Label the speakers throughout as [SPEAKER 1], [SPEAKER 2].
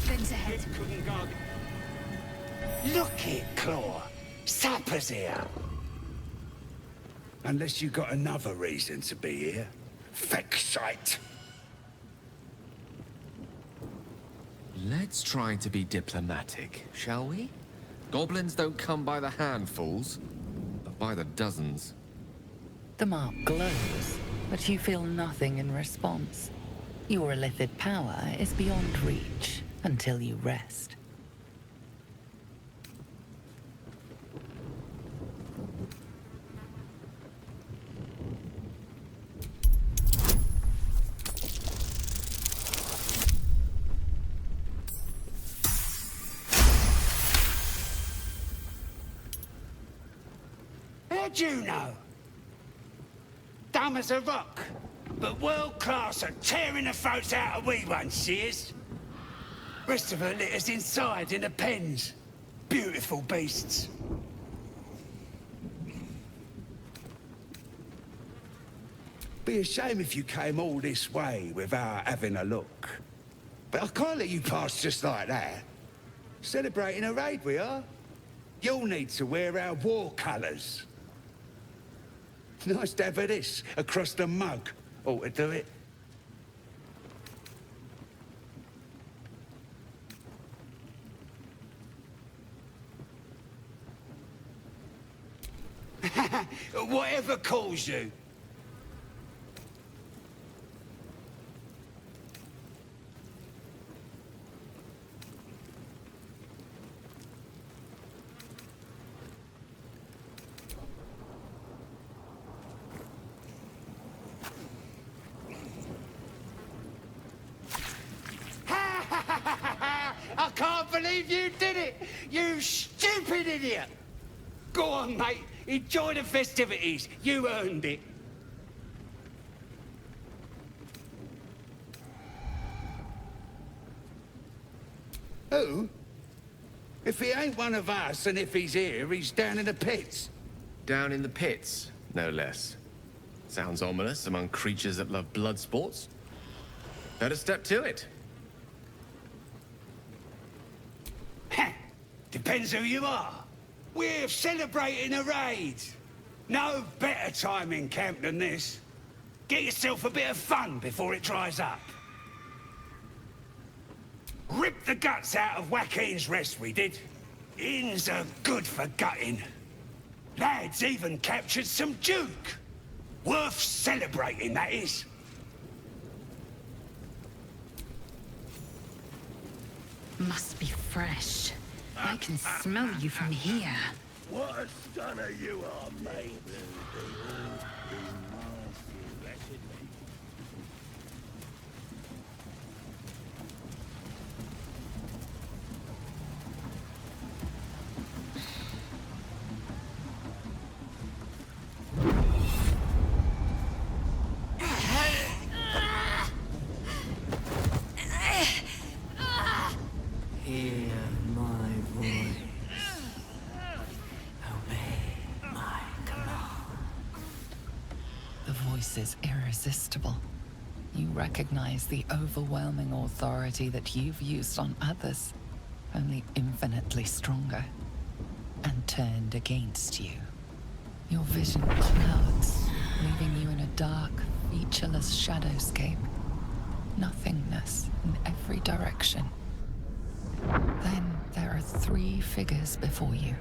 [SPEAKER 1] Goblins ahead.
[SPEAKER 2] Couldn't guard. Look it, Claw. Sapper's here. Unless you got another reason to be here. Feck shite.
[SPEAKER 3] Let's try to be diplomatic, shall we? Goblins don't come by the handfuls, but by the dozens.
[SPEAKER 4] The mark glows, but you feel nothing in response. Your illithid power is beyond reach until you rest.
[SPEAKER 2] How'd you know? Dumb as a rock, but world class at tearing the throats out of wee ones, she is. Rest of her litters inside in the pens. Beautiful beasts. Be a shame if you came all this way without having a look. But I can't let you pass just like that. Celebrating a raid we are. You'll need to wear our war colours. Nice to have this across the mug. Ought to do it. Whatever calls you. I can't believe you did it! You stupid idiot! Go on, mate. Enjoy the festivities. You earned it. Who? If he ain't one of us, and if he's here, he's down in the pits.
[SPEAKER 3] Down in the pits, no less. Sounds ominous among creatures that love blood sports. Better step to it.
[SPEAKER 2] Depends who you are. We're celebrating a raid. No better time in camp than this. Get yourself a bit of fun before it dries up. Rip the guts out of Joaquin's rest, we did. Inns are good for gutting. Lads even captured some Duke. Worth celebrating, that is.
[SPEAKER 1] Must be fresh. I can smell you from here.
[SPEAKER 5] What a stunner you are, mate.
[SPEAKER 4] Hear my voice. Obey my command. The voice is irresistible. You recognize the overwhelming authority that you've used on others, only infinitely stronger, and turned against you. Your vision clouds, leaving you in a dark, featureless shadowscape. Nothingness in every direction. Then there are three figures before you.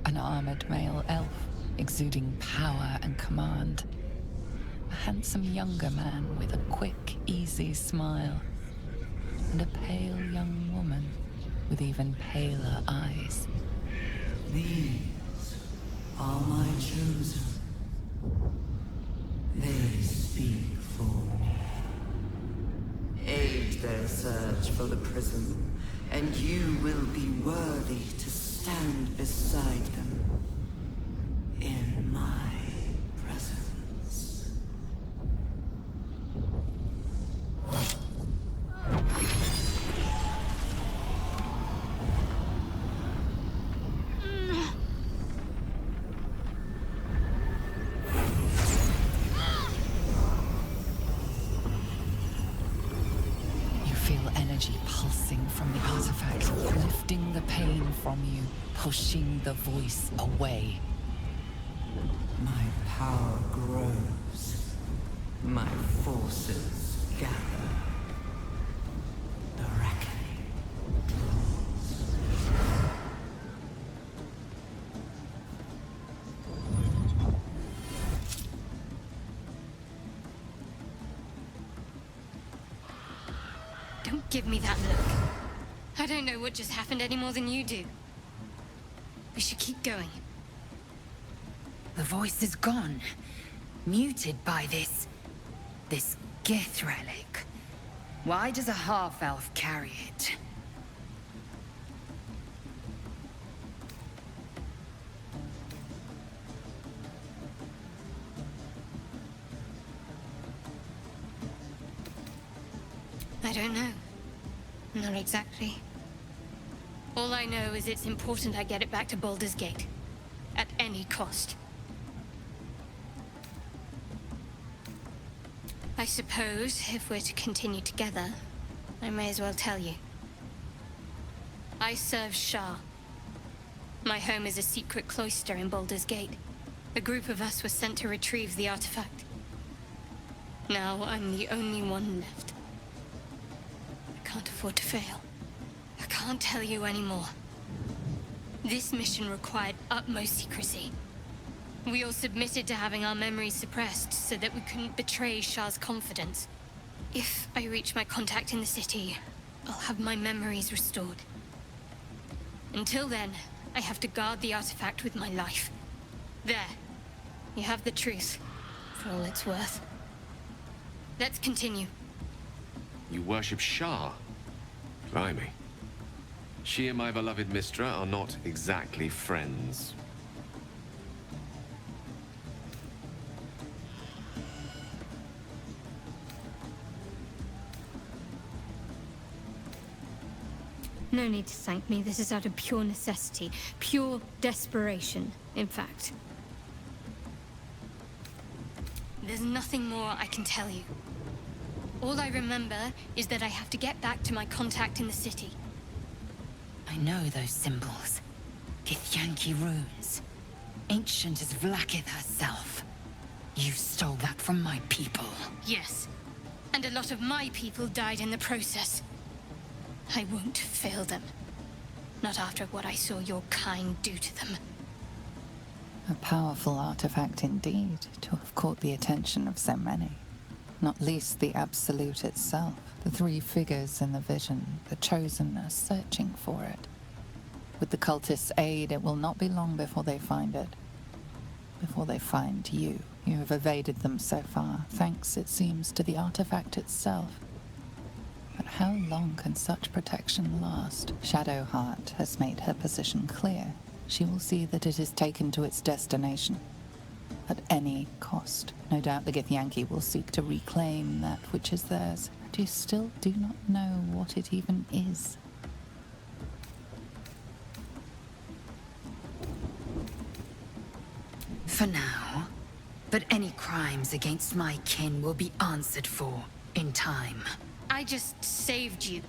[SPEAKER 4] An armored male elf, exuding power and command. A handsome younger man with a quick, easy smile. And a pale young woman with even paler eyes.
[SPEAKER 6] These are my chosen. They speak for me. Aid their search for the prism, and you will be worthy to stand beside them in my presence.
[SPEAKER 4] You feel energy pulsing from the lifting the pain from you, pushing the voice away.
[SPEAKER 6] My power grows. My forces gather. The reckoning draws.
[SPEAKER 7] Don't give me that look. I don't know what just happened any more than you do. We should keep going.
[SPEAKER 1] The voice is gone. Muted by this Gith relic. Why does a half-elf carry it?
[SPEAKER 7] I don't know. Not exactly. All I know is it's important I get it back to Baldur's Gate. At any cost. I suppose, if we're to continue together, I may as well tell you. I serve Shah. My home is a secret cloister in Baldur's Gate. A group of us were sent to retrieve the artifact. Now I'm the only one left. I can't afford to fail. I can't tell you anymore. This mission required utmost secrecy. We all submitted to having our memories suppressed so that we couldn't betray Shah's confidence. If I reach my contact in the city, I'll have my memories restored. Until then, I have to guard the artifact with my life. There. You have the truth, for all it's worth. Let's continue.
[SPEAKER 3] You worship Shah? Blimey. She and my beloved Mistra are not exactly friends.
[SPEAKER 7] No need to thank me. This is out of pure necessity. Pure desperation, in fact. There's nothing more I can tell you. All I remember is that I have to get back to my contact in the city.
[SPEAKER 1] I know those symbols. Githyanki runes. Ancient as Vlaakith herself. You stole that from my people.
[SPEAKER 7] Yes. And a lot of my people died in the process. I won't fail them. Not after what I saw your kind do to them.
[SPEAKER 4] A powerful artifact indeed, to have caught the attention of so many. Not least the Absolute itself. The three figures in the vision, the Chosen, are searching for it. With the cultists' aid, it will not be long before they find it. Before they find you. You have evaded them so far, thanks, it seems, to the artifact itself. But how long can such protection last? Shadowheart has made her position clear. She will see that it is taken to its destination. At any cost. No doubt the Githyanki will seek to reclaim that which is theirs. But you still do not know what it even is.
[SPEAKER 1] For now. But any crimes against my kin will be answered for in time.
[SPEAKER 7] I just saved you.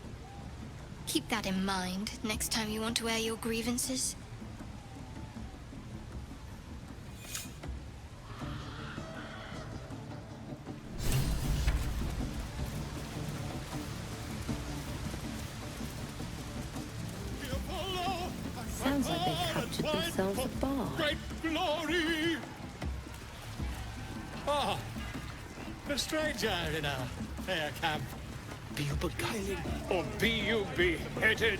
[SPEAKER 7] Keep that in mind next time you want to air your grievances.
[SPEAKER 8] Sounds like they captured themselves a bar.
[SPEAKER 5] Great glory! Ah, a stranger in a fair camp. Be you beguiling, or be you beheaded?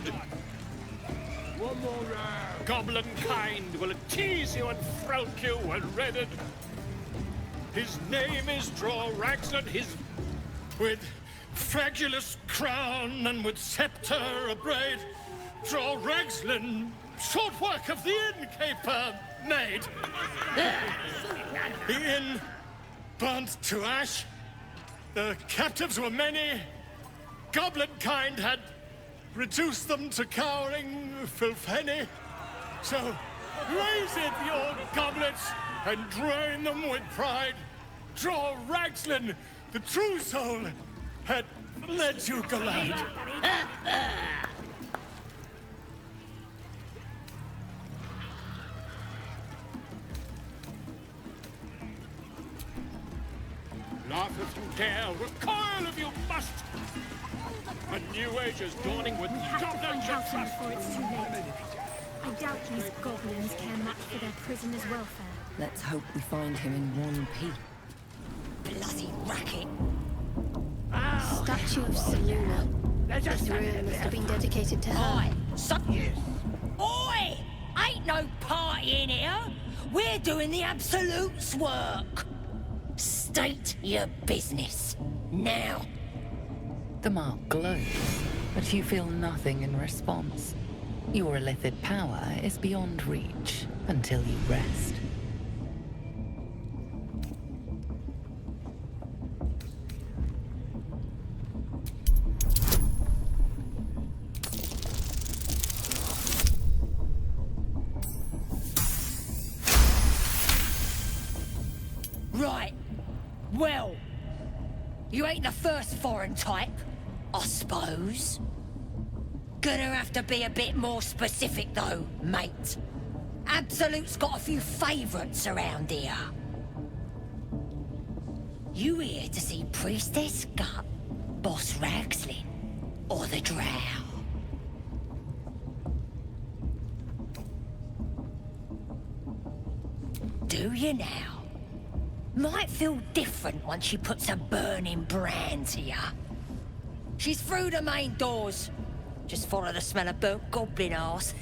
[SPEAKER 5] One more round. Goblin kind will tease you and frowk you and redden. His name is Dror Ragzlin, with fragulous crown and with scepter abraid. Dror Ragzlin, short work of the innkeeper made. The inn burnt to ash. The captives were many. Goblin kind had reduced them to cowering filthenny. So raise it, your goblets, and drain them with pride. Dror Ragzlin, the true soul, had led you galad. Laugh if you dare, recoil if you must! A new age is dawning with goblins
[SPEAKER 9] Help
[SPEAKER 5] of
[SPEAKER 9] him
[SPEAKER 5] trust!
[SPEAKER 9] before it's too late. I doubt these goblins care much for their prisoners' welfare.
[SPEAKER 8] Let's hope we find him in one piece.
[SPEAKER 1] Bloody racket.
[SPEAKER 7] Statue of Seluna. This room must have been dedicated to her.
[SPEAKER 1] Oi! Oi! Ain't no party in here. We're doing the Absolute's work. State your business. Now.
[SPEAKER 4] The mark glows, but you feel nothing in response. Your illithid power is beyond reach until you rest.
[SPEAKER 1] Right. Well, you ain't the first foreign type, I suppose. Gonna have to be a bit more specific though, mate. Absolute's got a few favourites around here. You here to see Priestess Gut, Boss Ragslin, or the Drow? Do you now? Might feel different once she puts her burning brands here. She's through the main doors. Just follow the smell of burnt goblin arse.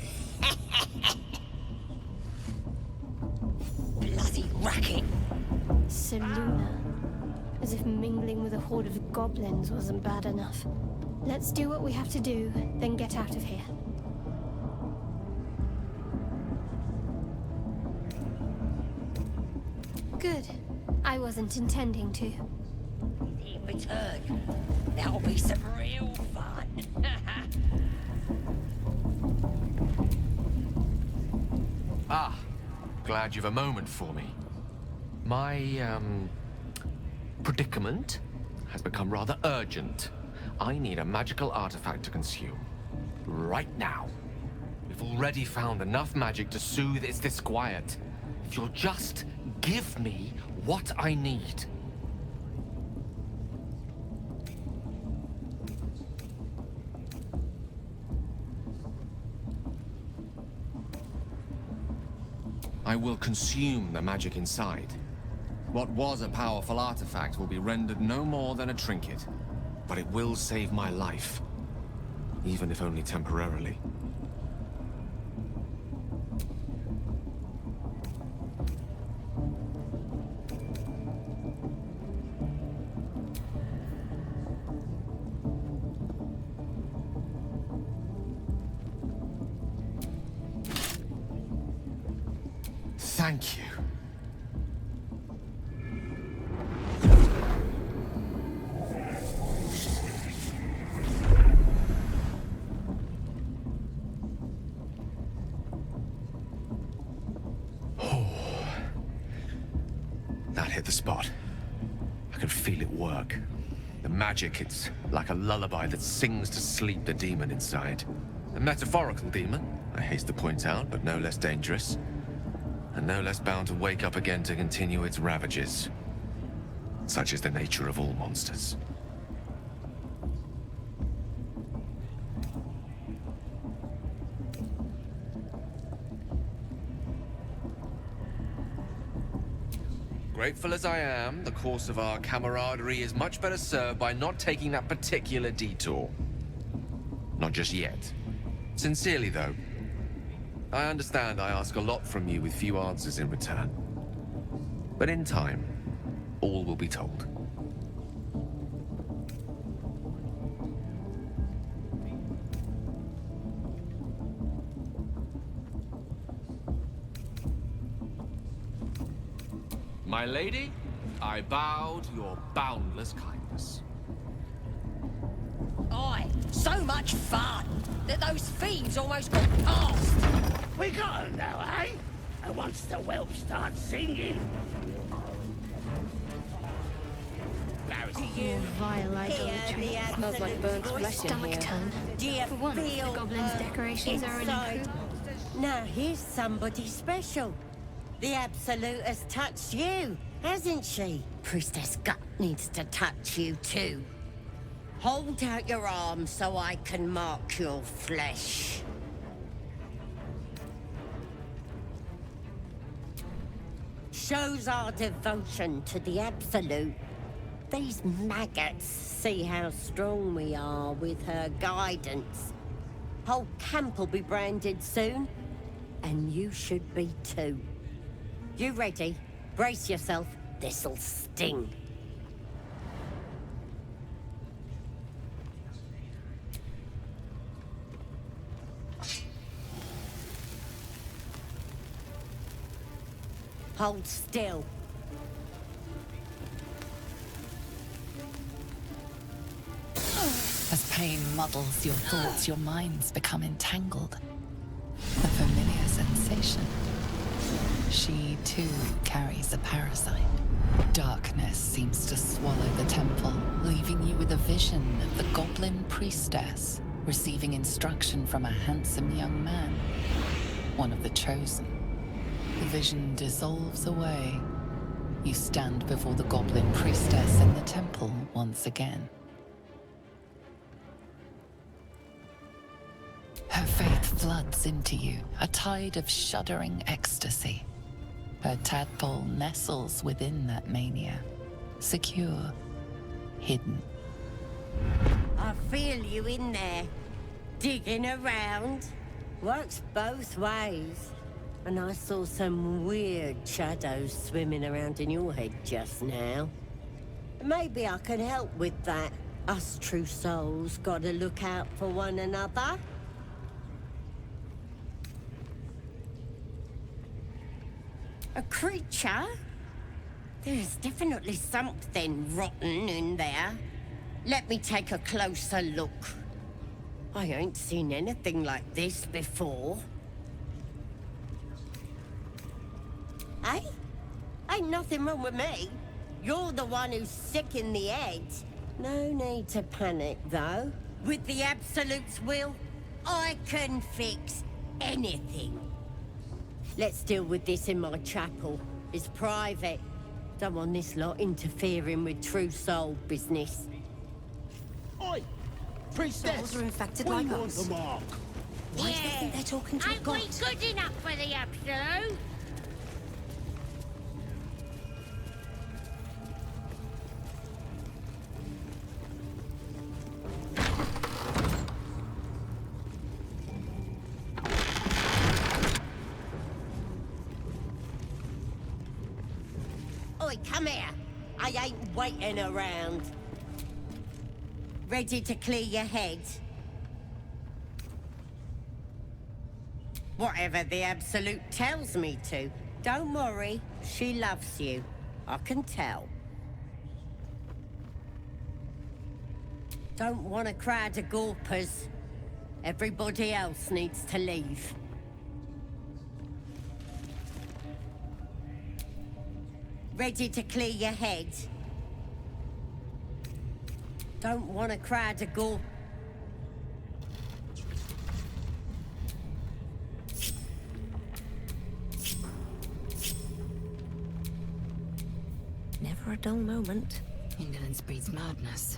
[SPEAKER 1] Bloody racket.
[SPEAKER 7] Seluna. As if mingling with a horde of goblins wasn't bad enough. Let's do what we have to do, then get out of here. Good. I wasn't intending to.
[SPEAKER 1] In return, that'll be some real fun.
[SPEAKER 3] Ah, glad you've a moment for me. My, predicament has become rather urgent. I need a magical artifact to consume. Right now. We've already found enough magic to soothe its disquiet. If you'll just give me what I need. I will consume the magic inside. What was a powerful artifact will be rendered no more than a trinket. But it will save my life. Even if only temporarily. Thank you. That hit the spot. I can feel it work. The magic, it's like a lullaby that sings to sleep the demon inside. A metaphorical demon, I haste to point out, but no less dangerous. And no less bound to wake up again to continue its ravages. Such is the nature of all monsters. Grateful as I am, the course of our camaraderie is much better served by not taking that particular detour. Not just yet. Sincerely, though. I understand I ask a lot from you with few answers in return. But in time, all will be told. My lady, I bow to your boundless kindness.
[SPEAKER 1] Aye, so much fun that those thieves almost got past.
[SPEAKER 2] We got 'em now, eh? And once the whelp starts singing...
[SPEAKER 7] More vile idolatry.
[SPEAKER 8] Smells like burnt flesh in
[SPEAKER 7] Stomach
[SPEAKER 8] here.
[SPEAKER 7] turn.
[SPEAKER 10] Do you
[SPEAKER 7] For once, the
[SPEAKER 10] feel
[SPEAKER 7] goblins' decorations are
[SPEAKER 10] inside?
[SPEAKER 7] unimproved.
[SPEAKER 10] Now here's somebody special. The Absolute has touched you, Hasn't she? Priestess Gut needs to touch you too. Hold out your arm so I can mark your flesh. Shows our devotion to the Absolute. These maggots see how strong we are with her guidance. Whole camp will be branded soon, and you should be too. You ready? Brace yourself, this'll sting. Hold still.
[SPEAKER 4] As pain muddles your thoughts, your minds become entangled. A familiar sensation. She too carries a parasite. Darkness seems to swallow the temple, leaving you with a vision of the goblin priestess receiving instruction from a handsome young man, one of the chosen. The vision dissolves away. You stand before the goblin priestess in the temple once again. Her faith floods into you, a tide of shuddering ecstasy. Her tadpole nestles within that mania, secure, hidden.
[SPEAKER 10] I feel you in there, digging around. Works both ways. And I saw some weird shadows swimming around in your head just now. Maybe I can help with that. Us true souls gotta look out for one another. A creature? There's definitely something rotten in there. Let me take a closer look. I ain't seen anything like this before. Hey? Ain't nothing wrong with me. You're the one who's sick in the head. No need to panic, though. With the Absolute's will, I can fix anything. Let's deal with this in my chapel. It's private. Don't want this lot interfering with true soul business.
[SPEAKER 2] Oi! Priestess!
[SPEAKER 8] Souls are infected
[SPEAKER 2] we
[SPEAKER 8] like
[SPEAKER 2] want
[SPEAKER 8] us.
[SPEAKER 2] the mark.
[SPEAKER 8] Why do they think they're talking to a
[SPEAKER 1] Ain't
[SPEAKER 8] god?
[SPEAKER 1] we good enough for the Absolute?
[SPEAKER 10] Oi, come here. I ain't waiting around. Ready to clear your head? Whatever the Absolute tells me to. Don't worry, she loves you. I can tell. Don't want a crowd of gawpers. Everybody else needs to leave. Ready to clear your head? Don't want a crowd of gawpers.
[SPEAKER 8] Never a dull moment. Indolence breeds madness.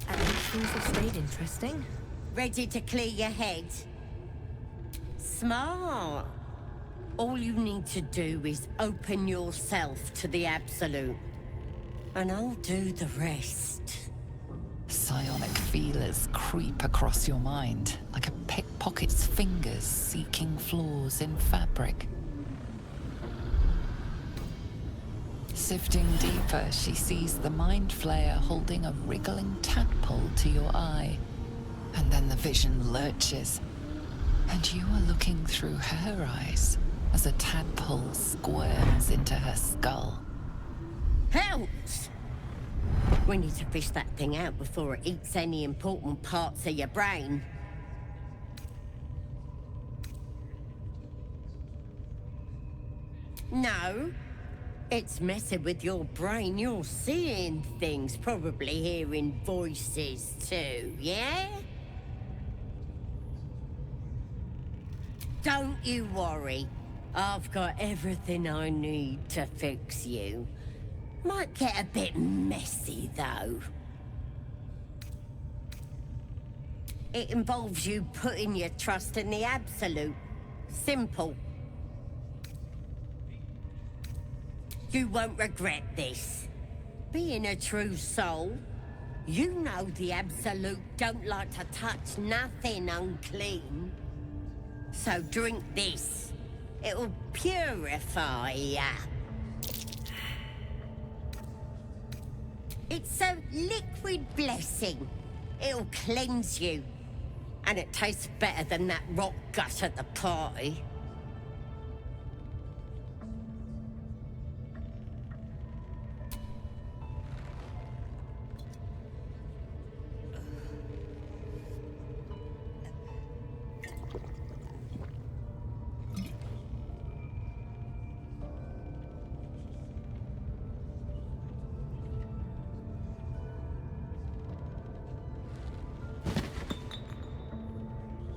[SPEAKER 8] At least things have stayed interesting.
[SPEAKER 10] Ready to clear your head? Smart. All you need to do is open yourself to the Absolute. And I'll do the rest.
[SPEAKER 4] Psionic feelers creep across your mind, like a pickpocket's fingers seeking flaws in fabric. Sifting deeper, she sees the mind flayer holding a wriggling tadpole to your eye. And then the vision lurches, and you are looking through her eyes as a tadpole squirms into her skull.
[SPEAKER 10] Helps! We need to fish that thing out before it eats any important parts of your brain. No. It's messing with your brain. You're seeing things, probably hearing voices too, yeah? Don't you worry. I've got everything I need to fix you. Might get a bit messy, though. It involves you putting your trust in the Absolute. Simple. You won't regret this. Being a true soul, you know the Absolute don't like to touch nothing unclean. So drink this. It'll purify ya. It's a liquid blessing. It'll cleanse you. And it tastes better than that rock gut at the party.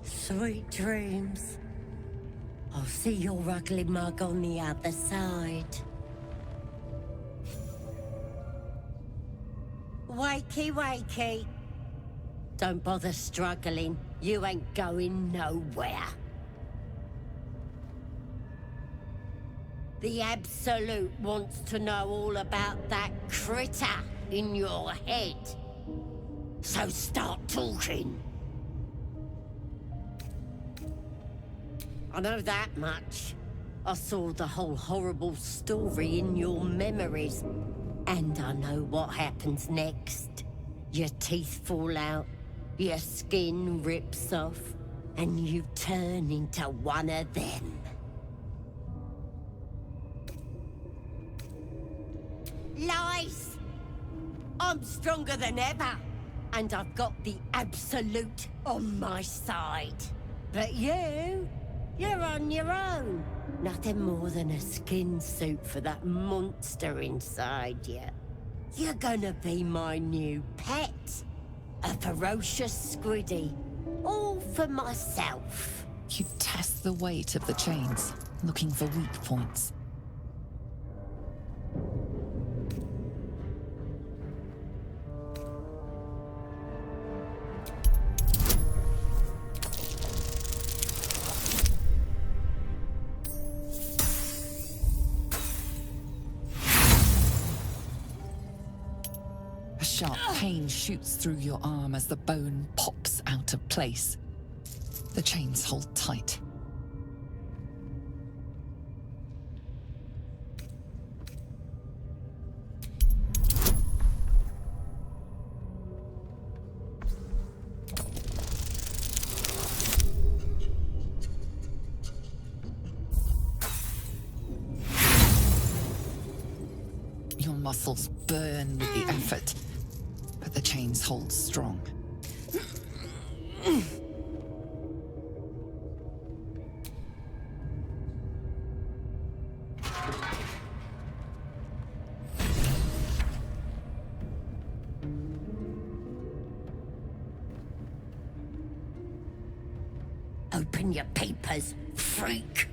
[SPEAKER 10] Sweet dreams. I'll see your ugly mug on the other side. Wakey, wakey. Don't bother struggling. You ain't going nowhere. The Absolute wants to know all about that critter in your head. So start talking. I know that much. I saw the whole horrible story in your memories. And I know what happens next. Your teeth fall out, your skin rips off, and you turn into one of them. Lies! I'm stronger than ever, and I've got the Absolute on my side. But you're on your own. Nothing more than a skin suit for that monster inside you. You're gonna be my new pet. A ferocious squiddy. All for myself.
[SPEAKER 4] You test the weight of the chains, looking for weak points. Sharp pain shoots through your arm as the bone pops out of place. The chains hold tight. Your muscles burn with the effort. The chains hold strong.
[SPEAKER 10] Open your papers, freak.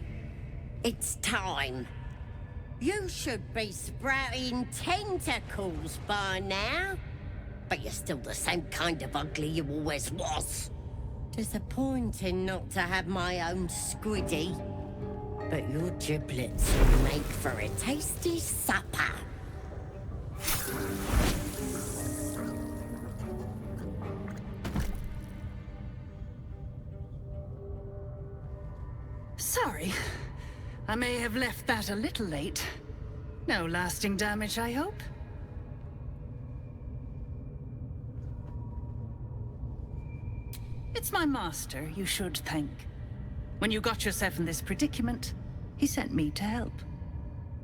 [SPEAKER 10] It's time. You should be sprouting tentacles by now. But you're still the same kind of ugly you always was. Disappointing not to have my own squiddy. But your giblets will make for a tasty supper.
[SPEAKER 11] Sorry. I may have left that a little late. No lasting damage, I hope? It's my master you should thank. When you got yourself in this predicament, he sent me to help.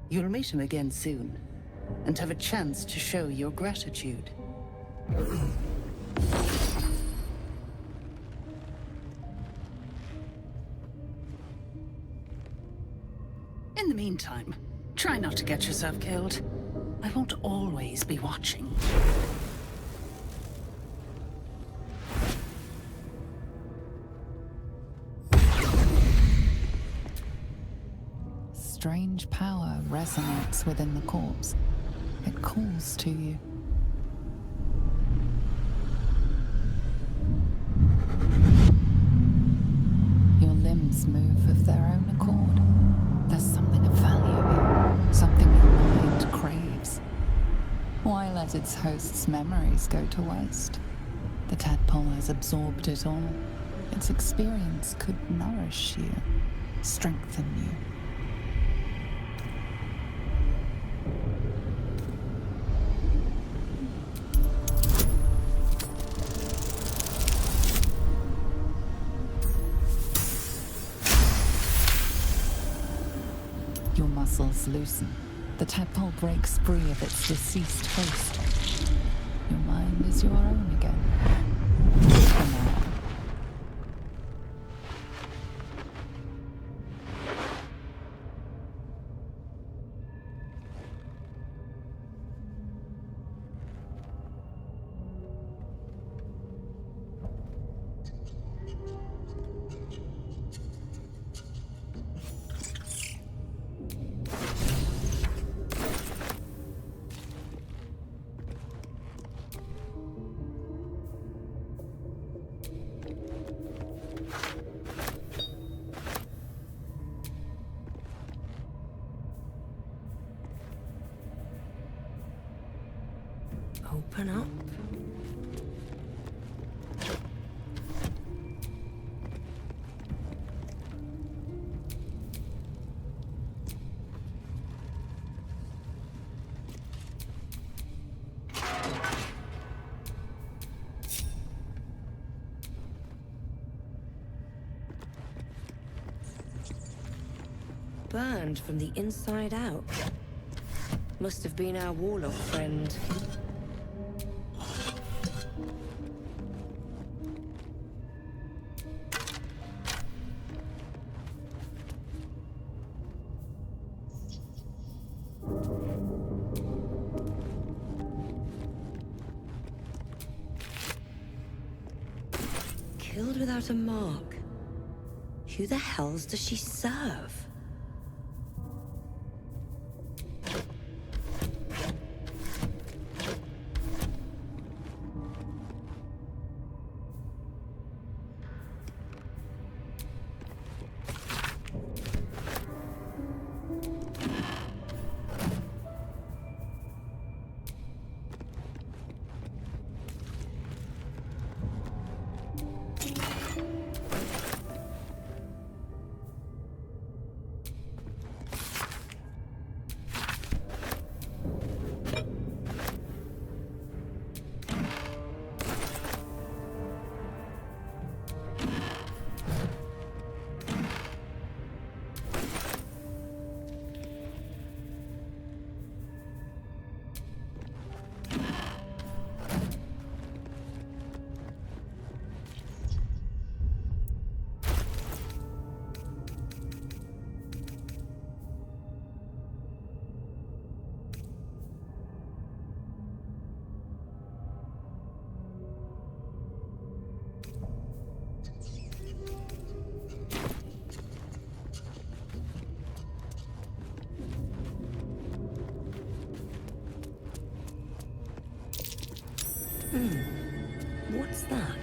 [SPEAKER 11] You'll meet him again soon, and have a chance to show your gratitude. In the meantime, Try not to get yourself killed. I won't always be watching.
[SPEAKER 4] Strange power resonates within the corpse. It calls to you. Your limbs move of their own accord. There's something of value here, something your mind craves. Why let its host's memories go to waste? The tadpole has absorbed it all. Its experience could nourish you, strengthen you. Your muscles loosen. The tadpole breaks free of its deceased host. Your mind is your own again. For now.
[SPEAKER 8] Open up. Burned from the inside out. Must have been our warlock friend. Killed without a mark. Who the hells does she serve? What's that?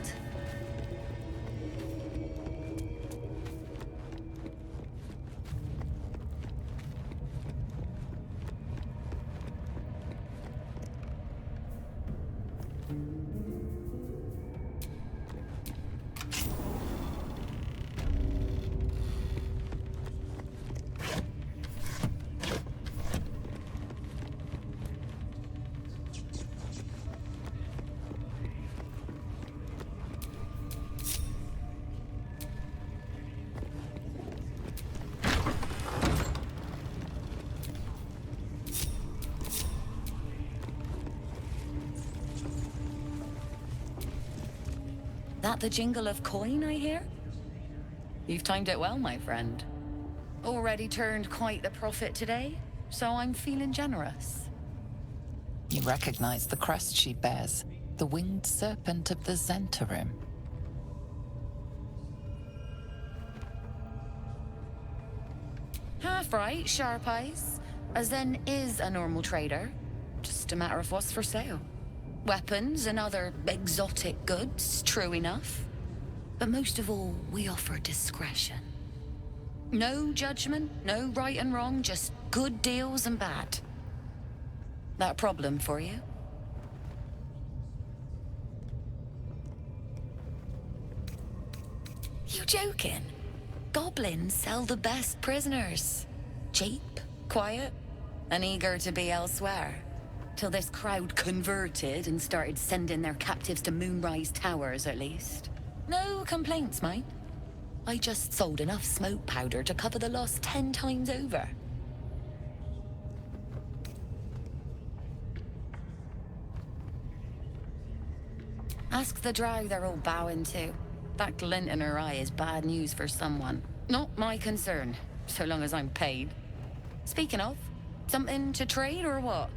[SPEAKER 12] That the jingle of coin, I hear? You've timed it well, my friend. Already turned quite the profit today?
[SPEAKER 4] so I'm feeling generous. You recognize the crest she bears, the winged serpent of the Zhentarim. Half right, sharp eyes. A Zen is a normal trader. Just a matter of what's for sale. Weapons and other exotic goods, true enough. But most of all, we offer discretion. No judgment, no right and wrong, just good deals and bad. That a problem for you? You joking? Goblins sell the best prisoners. Cheap, quiet, and eager to be elsewhere. Till this crowd converted and started sending their captives to Moonrise Towers, at least. No complaints, mate. I just sold enough smoke powder to cover the loss 10 times over. Ask the drow they're all bowing to. That glint in her eye is bad news for someone. Not my concern, so long as I'm paid. Speaking of, something to trade or what?